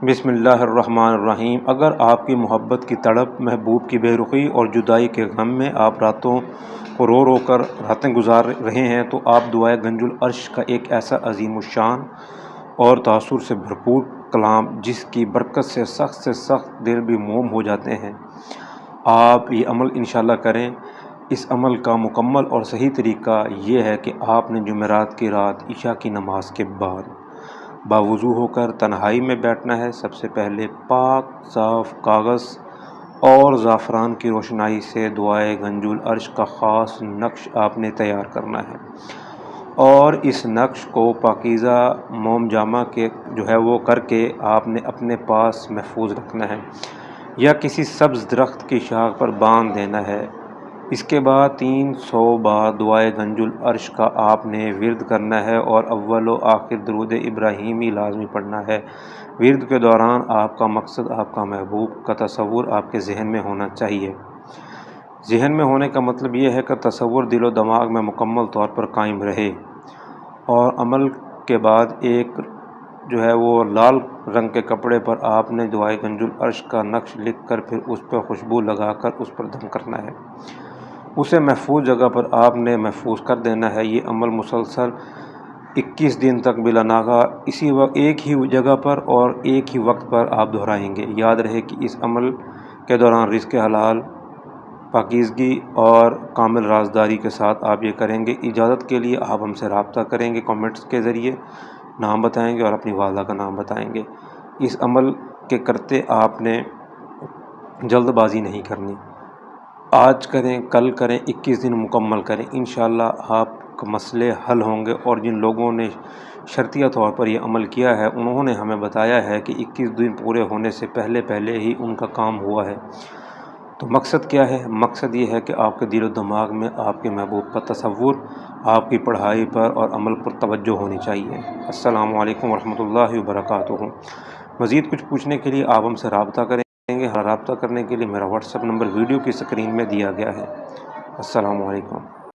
بسم اللہ الرحمن الرحیم۔ اگر آپ کی محبت کی تڑپ، محبوب کی بے رخی اور جدائی کے غم میں آپ راتوں کو رو رو کر راتیں گزار رہے ہیں تو آپ دعائے گنج العرش کا ایک ایسا عظیم الشان اور تاثر سے بھرپور کلام جس کی برکت سے سخت دل بھی موم ہو جاتے ہیں، آپ یہ عمل انشاءاللہ کریں۔ اس عمل کا مکمل اور صحیح طریقہ یہ ہے کہ آپ نے جمعرات کی رات عشاء کی نماز کے بعد باوضو ہو کر تنہائی میں بیٹھنا ہے۔ سب سے پہلے پاک صاف کاغذ اور زعفران کی روشنائی سے دعائے گنج العرش کا خاص نقش آپ نے تیار کرنا ہے، اور اس نقش کو پاکیزہ موم جامہ کے وہ کر کے آپ نے اپنے پاس محفوظ رکھنا ہے یا کسی سبز درخت کی شاخ پر باندھ دینا ہے۔ اس کے بعد 300 بار دعائے گنج العرش کا آپ نے ورد کرنا ہے اور اول و آخر درود ابراہیمی لازمی پڑھنا ہے۔ ورد کے دوران آپ کا مقصد، آپ کا محبوب کا تصور آپ کے ذہن میں ہونا چاہیے۔ ذہن میں ہونے کا مطلب یہ ہے کہ تصور دل و دماغ میں مکمل طور پر قائم رہے، اور عمل کے بعد ایک لال رنگ کے کپڑے پر آپ نے دعائے گنج العرش کا نقش لکھ کر پھر اس پر خوشبو لگا کر اس پر دم کرنا ہے۔ اسے محفوظ جگہ پر آپ نے محفوظ کر دینا ہے۔ یہ عمل مسلسل 21 دن تک بلا ناغہ ایک ہی جگہ پر اور ایک ہی وقت پر آپ دہرائیں گے۔ یاد رہے کہ اس عمل کے دوران رزق حلال، پاکیزگی اور کامل رازداری کے ساتھ آپ یہ کریں گے۔ اجازت کے لیے آپ ہم سے رابطہ کریں گے، کمنٹس کے ذریعے نام بتائیں گے اور اپنی والدہ کا نام بتائیں گے۔ اس عمل کے کرتے آپ نے جلد بازی نہیں کرنی، آج کریں کل کریں، 21 دن مکمل کریں، انشاءاللہ آپ کے مسئلے حل ہوں گے۔ اور جن لوگوں نے شرطیہ طور پر یہ عمل کیا ہے انہوں نے ہمیں بتایا ہے کہ 21 دن پورے ہونے سے پہلے ہی ان کا کام ہوا ہے۔ تو مقصد کیا ہے؟ مقصد یہ ہے کہ آپ کے دل و دماغ میں آپ کے محبوب کا تصور، آپ کی پڑھائی پر اور عمل پر توجہ ہونی چاہیے۔ السلام علیکم ورحمۃ اللہ وبرکاتہ۔ مزید کچھ پوچھنے کے لیے آپ ہم سے رابطہ کریں گے۔ رابطہ کرنے کے لیے میرا واٹس ایپ نمبر ویڈیو کی اسکرین میں دیا گیا ہے۔ السلام علیکم۔